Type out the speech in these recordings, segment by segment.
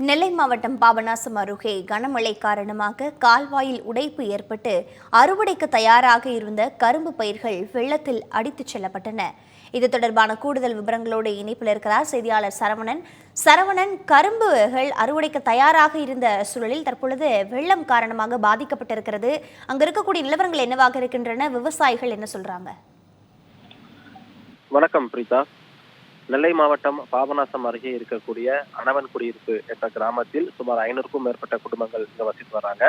நெல்லை மாவட்டம் பாபநாசம் அருகே கனமழை காரணமாக கால்வாயில் உடைப்பு ஏற்பட்டு அறுவடைக்கு தயாராக இருந்த கரும்பு பயிர்கள் வெள்ளத்தில் அடித்துச் செல்லப்பட்டன. இது தொடர்பான கூடுதல் விவரங்களோடு இணைப்பில் இருக்கிறார் செய்தியாளர் சரவணன். கரும்புகள் அறுவடைக்கு தயாராக இருந்த சூழலில் தற்பொழுது வெள்ளம் காரணமாக பாதிக்கப்பட்டிருக்கிறது. அங்கு இருக்கக்கூடிய நிலவரங்கள் என்னவாக இருக்கின்றன? விவசாயிகள் என்ன சொல்றாங்க? வணக்கம் பிரீதா. நெல்லை மாவட்டம் பாபநாசம் அருகே இருக்கக்கூடிய அணவன் குடியிருப்பு என்ற கிராமத்தில் சுமார் 500க்கும் மேற்பட்ட குடும்பங்கள் இங்க வசித்து வராங்க.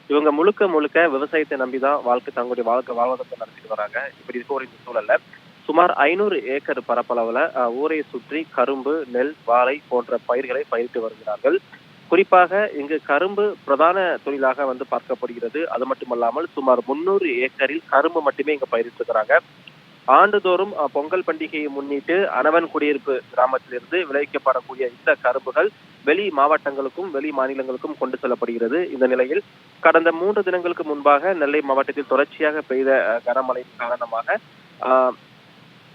இவங்க முழுக்க விவசாயத்தை நம்பிதான் தங்களுடைய வாழ்வாதாரத்தை நடத்திட்டு வராங்க. இப்படி இருக்க ஒரு சூழல்ல சுமார் 500 ஏக்கர் பரப்பளவுல ஊரை சுற்றி கரும்பு, நெல், வாழை போன்ற பயிர்களை பயிரிட்டு வருகிறார்கள். குறிப்பாக இங்கு கரும்பு பிரதான தொழிலாக பார்க்கப்படுகிறது. அது மட்டுமல்லாமல் சுமார் 300 ஏக்கரில் கரும்பு மட்டுமே இங்க பயிரிட்டு இருக்கிறாங்க. ஆண்டுதோறும் பொங்கல் பண்டிகையை முன்னிட்டு அணவன் குடியிருப்பு கிராமத்திலிருந்து விளைவிக்கப்படக்கூடிய இந்த கரும்புகள் வெளி மாவட்டங்களுக்கும் வெளி மாநிலங்களுக்கும் கொண்டு செல்லப்படுகிறது. இந்த நிலையில் கடந்த 3 தினங்களுக்கு முன்பாக நெல்லை மாவட்டத்தில் தொடர்ச்சியாக பெய்த கனமழை காரணமாக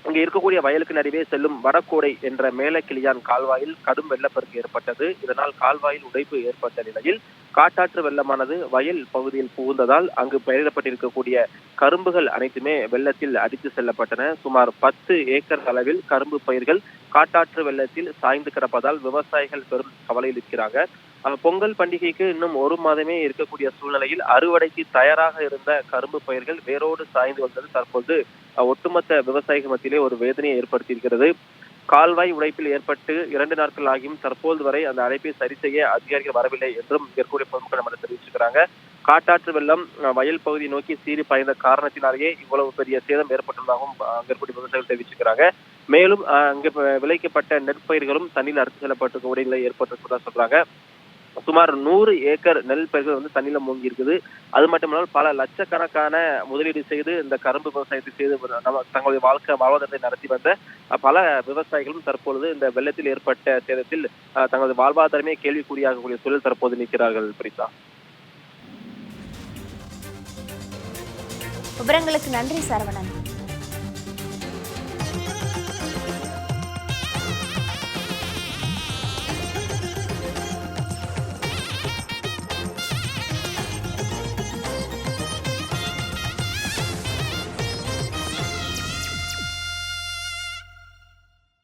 இங்க இருக்கக்கூடிய வயலுக்கு நடுவே செல்லும் வடகோடை என்ற மேலக்கிளியான் கால்வாயில் கடும் வெள்ளப்பெருக்கு ஏற்பட்டது. இதனால் கால்வாயில் உடைப்பு ஏற்பட்ட நிலையில் காட்டாற்று வெள்ளமானது வயல் பகுதியில் புகுந்ததால் அங்கு பயிரிடப்பட்டிருக்கக்கூடிய கரும்புகள் அனைத்துமே வெள்ளத்தில் அடித்து செல்லப்பட்டன. சுமார் 10 ஏக்கர் அளவில் கரும்பு பயிர்கள் காட்டாற்று வெள்ளத்தில் சாய்ந்து கிடப்பதால் விவசாயிகள் பெரும் கவலையில் இருக்கிறாங்க. பொங்கல் பண்டிகைக்கு இன்னும் 1 மாதமே இருக்கக்கூடிய சூழ்நிலையில் அறுவடைக்கு தயாராக இருந்த கரும்பு பயிர்கள் வேரோடு சாய்ந்து வந்தது தற்போது ஒட்டுமொத்த விவசாயிகள் மத்தியிலே ஒரு வேதனையை ஏற்படுத்தியிருக்கிறது. கால்வாய் உடைப்பில் ஏற்பட்டு 2 நாட்கள் ஆகியும் தற்போது வரை அந்த அடைப்பை சரி செய்ய அதிகாரிகள் வரவில்லை என்றும் இருக்கக்கூடிய பொதுமக்கள் நம்ம தெரிவிச்சிருக்கிறாங்க. காட்டாற்று வெள்ளம் வயல் பகுதியை நோக்கி சீறி பாய்ந்த காரணத்தினாலேயே இவ்வளவு பெரிய சேதம் ஏற்பட்டுள்ளதாகவும் அங்க இருக்கக்கூடிய விவசாயிகள் தெரிவிச்சிருக்கிறாங்க. மேலும் அங்கு விளைக்கப்பட்ட நெற்பயிர்களும் தண்ணியில் அறுத்து செல்லப்பட்ட நிலை ஏற்பட்டிருப்பதா சொல்றாங்க. சுமார் 100 ஏக்கர் நெல் பயிர்கள் தண்ணியில மூங்கி இருக்குது. அது மட்டுமல்லாமல் பல லட்சக்கணக்கான முதலீடு செய்து இந்த கரும்பு விவசாயத்தை செய்து தங்களுடைய வாழ்வாதாரத்தை நடத்தி வந்த பல விவசாயிகளும் தற்பொழுது இந்த வெள்ளத்தில் ஏற்பட்ட சேதத்தில் தங்களது வாழ்வாதாரமே கேள்விக்குறியாகக்கூடிய சூழல் தற்போது நிற்கிறார்கள். பிரீதா, விவரங்களுக்கு நன்றி சரவணன்.